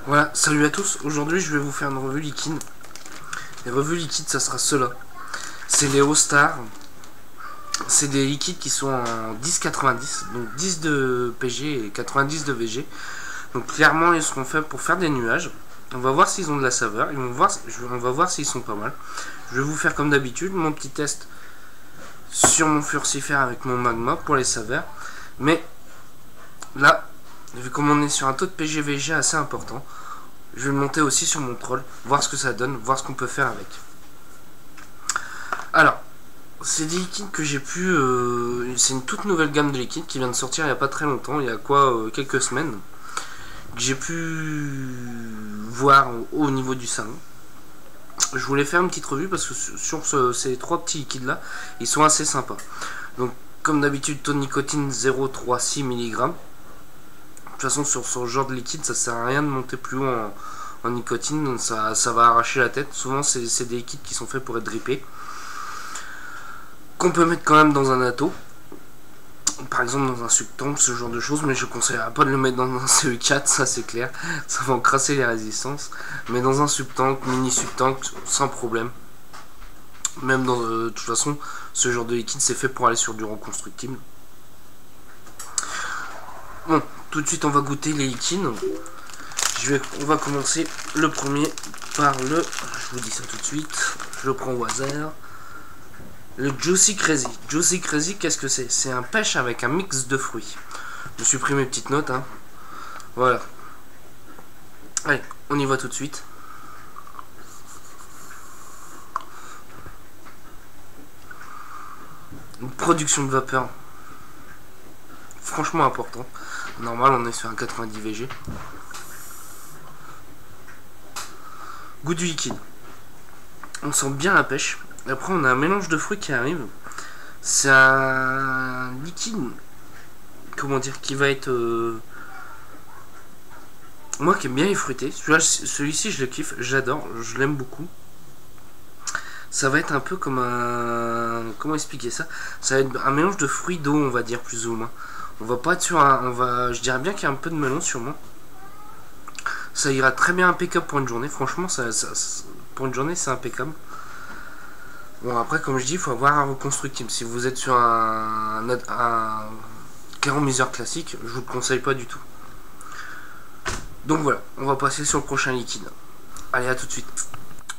Voilà, salut à tous. Aujourd'hui, je vais vous faire une revue liquide. Les revues liquides, ça sera cela. C'est les All-Star. C'est des liquides qui sont en 10,90. Donc 10 de PG et 90 de VG. Donc clairement, ils seront faits pour faire des nuages. On va voir s'ils ont de la saveur. On va voir s'ils sont pas mal. Je vais vous faire comme d'habitude mon petit test sur mon furcifère avec mon magma pour les saveurs. Mais là, vu comme on est sur un taux de PG-VG assez important, je vais le monter aussi sur mon troll, voir ce que ça donne, voir ce qu'on peut faire avec. Alors, c'est des liquides que j'ai pu... c'est une toute nouvelle gamme de liquides qui vient de sortir il n'y a pas très longtemps, il y a quoi, quelques semaines, que j'ai pu voir au niveau du salon. Je voulais faire une petite revue parce que sur ces trois petits liquides là, ils sont assez sympas. Donc, comme d'habitude, taux de nicotine 0,36 mg. De toute façon, sur ce genre de liquide, ça sert à rien de monter plus haut en nicotine, donc ça va arracher la tête. Souvent, c'est des liquides qui sont faits pour être drippés, qu'on peut mettre quand même dans un atto, par exemple dans un subtank, ce genre de choses, mais je conseillerais pas de le mettre dans un CE4, ça c'est clair, ça va encrasser les résistances. Mais dans un subtank, mini subtank, sans problème. Même dans, de toute façon, ce genre de liquide, c'est fait pour aller sur du reconstructible. Bon, tout de suite, on va goûter les liquides. On va commencer le premier par je vous dis ça tout de suite, je le prends au hasard. Le Juicy Crazy. Juicy Crazy, qu'est-ce que c'est? C'est un pêche avec un mix de fruits. Je me suis pris mes petites notes, hein. Voilà. Allez, on y va tout de suite. Une production de vapeur franchement important. Normal, on est sur un 90 VG. Goût du liquide. On sent bien la pêche. Après, on a un mélange de fruits qui arrive. C'est un liquide, comment dire, qui va être... moi qui aime bien les fruités. Celui-ci, je le kiffe, j'adore, je l'aime beaucoup. Ça va être un peu comme un... Comment expliquer ça? Ça va être un mélange de fruits d'eau, on va dire, plus ou moins. On va pas être sur un... Je dirais bien qu'il y a un peu de melon, sûrement. Ça ira très bien impeccable pour une journée. Franchement, pour une journée, c'est impeccable. Bon, après, comme je dis, il faut avoir un reconstructible. Si vous êtes sur un caromiseur classique, je vous le conseille pas du tout. Donc voilà, on va passer sur le prochain liquide. Allez, à tout de suite.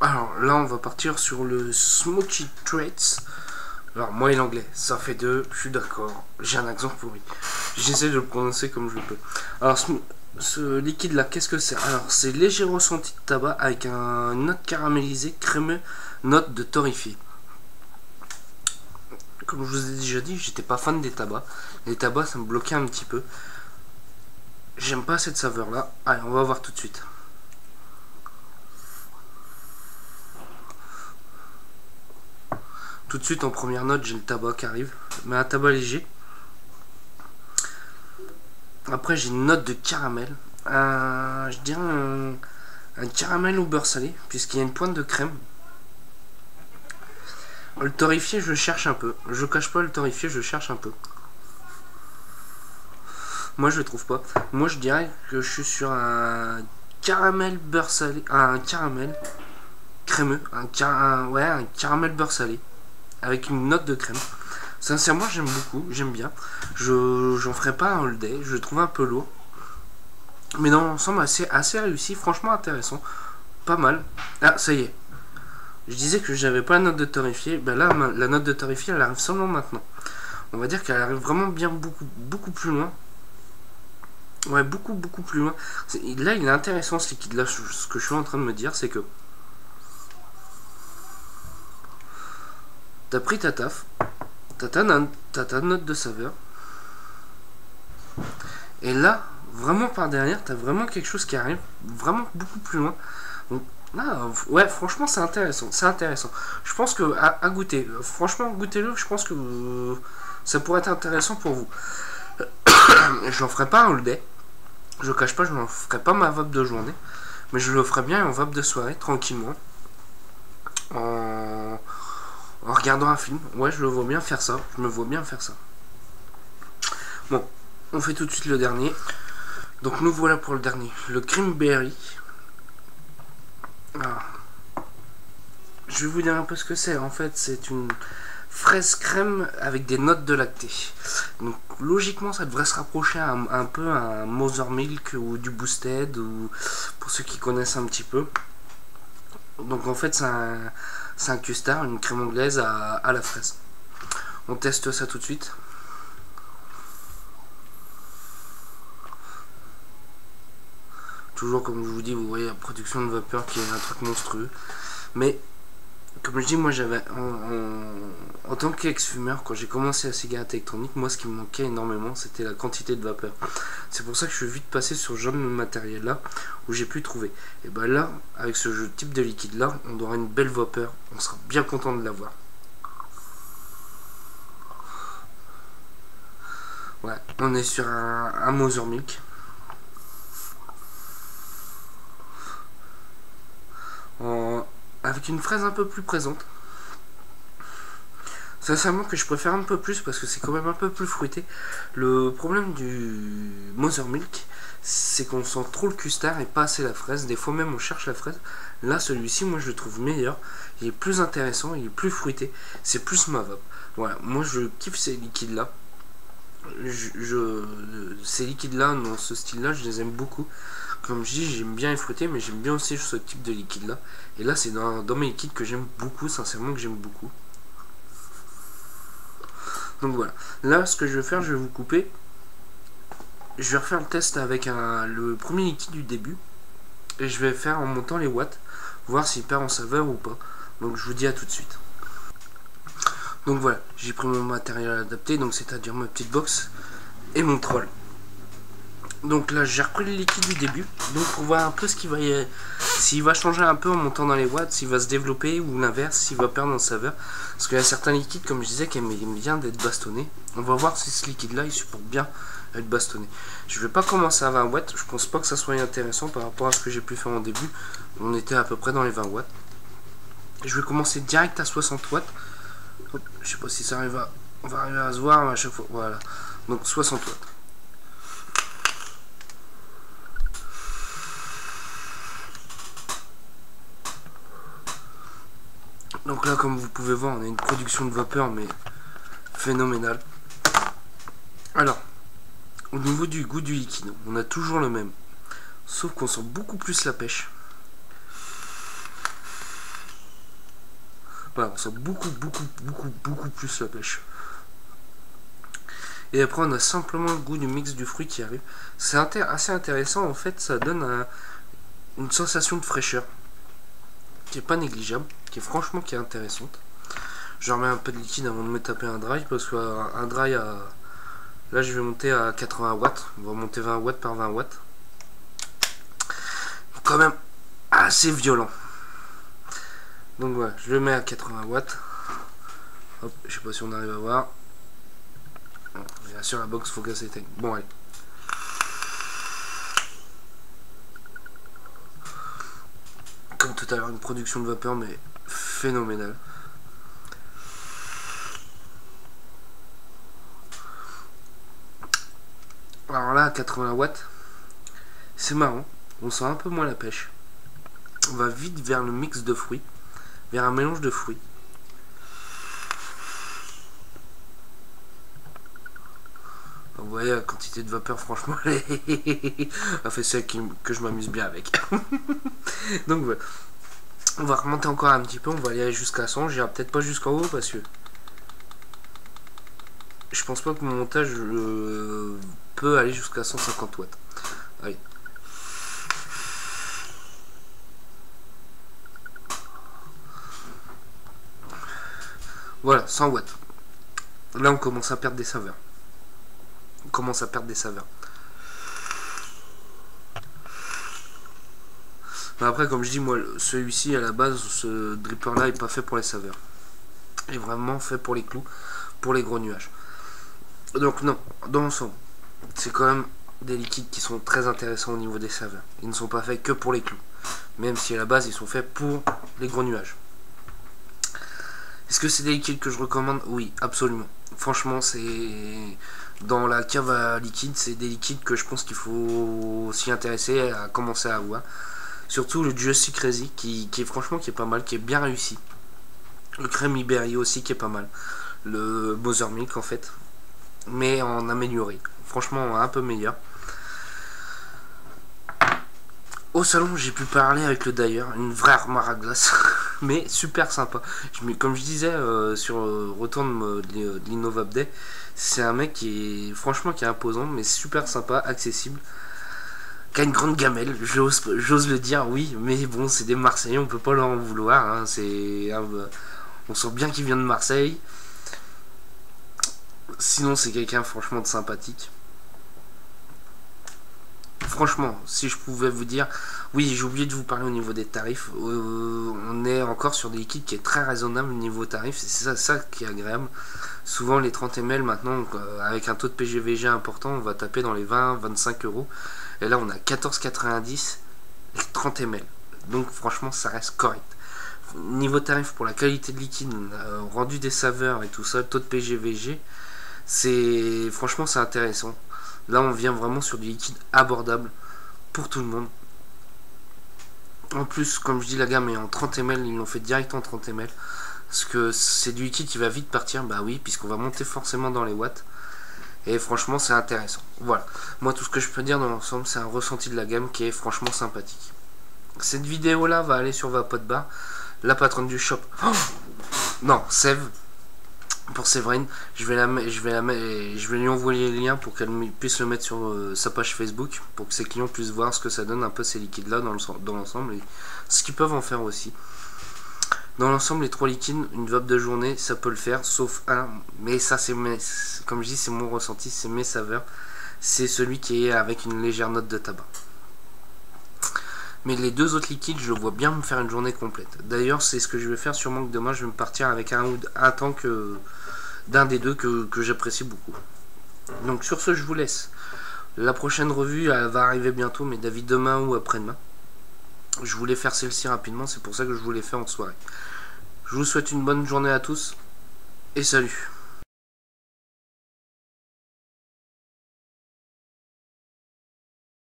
Alors là, on va partir sur le Smoky Traits. Alors, moi et l'anglais, ça fait deux, je suis d'accord. J'ai un accent pourri. J'essaie de le prononcer comme je peux. Alors, ce liquide là, qu'est-ce que c'est? Alors, c'est léger ressenti de tabac avec un note caramélisée, crémeux, note de torréfié. Comme je vous ai déjà dit, j'étais pas fan des tabacs. Les tabacs, ça me bloquait un petit peu. J'aime pas cette saveur là. Allez, on va voir tout de suite. Tout de suite, en première note, j'ai le tabac qui arrive. Mais un tabac léger. Après, j'ai une note de caramel. Je dirais un caramel au beurre salé, puisqu'il y a une pointe de crème. Le torréfié, je cherche un peu. Je cache pas, le torréfié, je cherche un peu. Moi, je le trouve pas. Moi, je dirais que je suis sur un caramel beurre salé. Un caramel crémeux. Ouais, un caramel beurre salé. Avec une note de crème. Sincèrement, j'aime beaucoup. J'aime bien. J'en ferai pas un all day. Je le trouve un peu lourd. Mais dans l'ensemble, assez réussi. Franchement, intéressant. Pas mal. Ah, ça y est. Je disais que j'avais pas la note de torréfié. Ben là, la note de torréfié, elle arrive seulement maintenant. On va dire qu'elle arrive vraiment bien beaucoup plus loin. Ouais, beaucoup plus loin. Là, il est intéressant ce liquide là. Ce que je suis en train de me dire, c'est que t'as pris ta taf, t'as ta note de saveur, et là, vraiment par derrière, t'as vraiment quelque chose qui arrive vraiment beaucoup plus loin. Donc là, ouais, franchement, c'est intéressant. C'est intéressant. Je pense que à goûter, franchement, goûtez-le. Je pense que ça pourrait être intéressant pour vous. Je n'en ferai pas un all day. Je cache pas, je n'en ferai pas ma vape de journée, mais je le ferai bien en vape de soirée, tranquillement, en regardant un film. Ouais, je le vois bien faire ça. Je me vois bien faire ça. Bon, on fait tout de suite le dernier. Donc nous voilà pour le dernier, le Creamberry. Alors, je vais vous dire un peu ce que c'est. En fait, c'est une fraise crème avec des notes de lacté. Donc logiquement, ça devrait se rapprocher un peu à un Mother Milk ou du Boosted, ou pour ceux qui connaissent un petit peu. Donc en fait, c'est un custard, une crème anglaise à la fraise. On teste ça tout de suite. Toujours comme je vous dis, vous voyez la production de vapeur qui est un truc monstrueux. Mais comme je dis, moi j'avais en tant qu'ex-fumeur, quand j'ai commencé la cigarette électronique, moi ce qui me manquait énormément, c'était la quantité de vapeur. C'est pour ça que je suis vite passé sur ce genre de matériel là, où j'ai pu trouver. Et ben là, avec ce type de liquide là, on aura une belle vapeur, on sera bien content de l'avoir. Ouais, on est sur un Mother Milk. Avec une fraise un peu plus présente. Sincèrement que je préfère un peu plus parce que c'est quand même un peu plus fruité. Le problème du Mother Milk, c'est qu'on sent trop le custard et pas assez la fraise. Des fois même on cherche la fraise. Là celui-ci, moi je le trouve meilleur. Il est plus intéressant, il est plus fruité. C'est plus ma vape. Voilà, moi je kiffe ces liquides là. Ces liquides là, dans ce style là, je les aime beaucoup. Comme je dis, j'aime bien les fruiter, mais j'aime bien aussi ce type de liquide là. Et là c'est dans mes liquides que j'aime beaucoup, sincèrement que j'aime beaucoup. Donc voilà, là ce que je vais faire, je vais vous couper. Je vais refaire le test avec le premier liquide du début. Et je vais faire en montant les watts, voir s'il perd en saveur ou pas. Donc je vous dis à tout de suite. Donc voilà, j'ai pris mon matériel adapté, donc c'est-à-dire ma petite box et mon troll. Donc là j'ai repris le liquide du début, donc pour voir un peu ce qu'il va y... s'il va changer un peu en montant dans les watts, s'il va se développer ou l'inverse, s'il va perdre en saveur. Parce qu'il y a certains liquides, comme je disais, qui aiment bien d'être bastonnés. On va voir si ce liquide là il supporte bien être bastonné. Je vais pas commencer à 20 watts, je pense pas que ça soit intéressant par rapport à ce que j'ai pu faire en début. On était à peu près dans les 20 watts. Je vais commencer direct à 60 watts. Hop, je sais pas si ça arrive à... on va arriver à se voir à chaque fois. Voilà. Donc 60 watts. Donc là, comme vous pouvez voir, on a une production de vapeur, mais phénoménale. Alors, au niveau du goût du liquide, on a toujours le même. Sauf qu'on sent beaucoup plus la pêche. Voilà, on sent beaucoup plus la pêche. Et après, on a simplement le goût du mix du fruit qui arrive. C'est assez intéressant, en fait, ça donne une sensation de fraîcheur qui est pas négligeable, qui est intéressante. Je remets un peu de liquide avant de me taper un dry, parce qu'un dry là je vais monter à 80 watts, on va monter 20 watts par 20 watts. Quand même assez violent. Donc voilà, je le mets à 80 watts. Hop, je sais pas si on arrive à voir. Bon, bien sûr la box faut qu'elle s'éteigne. Bon allez. Comme tout à l'heure, une production de vapeur mais phénoménale. Alors là, à 80 watts, c'est marrant, on sent un peu moins la pêche. On va vite vers le mix de fruits, vers un mélange de fruits. Vous voyez la quantité de vapeur, franchement, elle fait celle que je m'amuse bien avec. Donc voilà. On va remonter encore un petit peu, on va aller jusqu'à 100. J'irai peut-être pas jusqu'en haut parce que je pense pas que mon montage peut aller jusqu'à 150 watts. Allez. Voilà, 100 watts. Là on commence à perdre des saveurs. Mais après, comme je dis, moi, celui-ci, à la base, ce dripper-là est pas fait pour les saveurs. Il est vraiment fait pour les clous, pour les gros nuages. Donc non, dans l'ensemble, c'est quand même des liquides qui sont très intéressants au niveau des saveurs. Ils ne sont pas faits que pour les clous. Même si à la base, ils sont faits pour les gros nuages. Est-ce que c'est des liquides que je recommande? Oui, absolument. Franchement, c'est dans la cave à liquide, c'est des liquides que je pense qu'il faut s'y intéresser à commencer à avoir. Surtout le Justy Crazy qui est franchement qui est pas mal, qui est bien réussi. Le crème Iberi aussi qui est pas mal. Le Mother Milk en fait, mais en amélioré. Franchement un peu meilleur. Au salon, j'ai pu parler avec le Dyer, une vraie armoire à glace, mais super sympa. Comme je disais sur retour de l'Innova Day, c'est un mec qui est franchement qui est imposant, mais super sympa, accessible, qui a une grande gamelle, j'ose le dire, oui, mais bon, c'est des Marseillais, on peut pas leur en vouloir. Hein, on sent bien qu'il vient de Marseille. Sinon, c'est quelqu'un franchement de sympathique. Franchement, si je pouvais vous dire, oui, j'ai oublié de vous parler au niveau des tarifs. On est encore sur des liquides qui est très raisonnable au niveau tarif. C'est ça qui est agréable. Souvent, les 30 ml maintenant, avec un taux de PGVG important, on va taper dans les 20-25 euros. Et là, on a 14,90 les 30 ml. Donc, franchement, ça reste correct. Niveau tarif pour la qualité de liquide, rendu des saveurs et tout ça, le taux de PGVG, franchement, c'est intéressant. Là, on vient vraiment sur du liquide abordable pour tout le monde. En plus, comme je dis, la gamme est en 30 ml. Ils l'ont fait direct en 30 ml. Parce que c'est du liquide qui va vite partir. Bah oui, puisqu'on va monter forcément dans les watts. Et franchement, c'est intéressant. Voilà. Moi, tout ce que je peux dire dans l'ensemble, c'est un ressenti de la gamme qui est franchement sympathique. Cette vidéo-là va aller sur Vapotbar, la patronne du shop. Oh non, Sève. Pour Séverine, je vais lui envoyer les liens pour qu'elle puisse le mettre sur sa page Facebook pour que ses clients puissent voir ce que ça donne un peu ces liquides là dans l'ensemble et ce qu'ils peuvent en faire aussi. Dans l'ensemble, les 3 liquides, une vape de journée, ça peut le faire, sauf un, mais ça comme je dis, c'est mon ressenti, c'est mes saveurs, c'est celui qui est avec une légère note de tabac. Mais les 2 autres liquides, je vois bien me faire une journée complète. D'ailleurs, c'est ce que je vais faire sûrement que demain, je vais me partir avec un tank d'un des deux que j'apprécie beaucoup. Donc sur ce, je vous laisse. La prochaine revue, elle va arriver bientôt, mais David demain ou après-demain. Je voulais faire celle-ci rapidement, c'est pour ça que je voulais faire en soirée. Je vous souhaite une bonne journée à tous, et salut.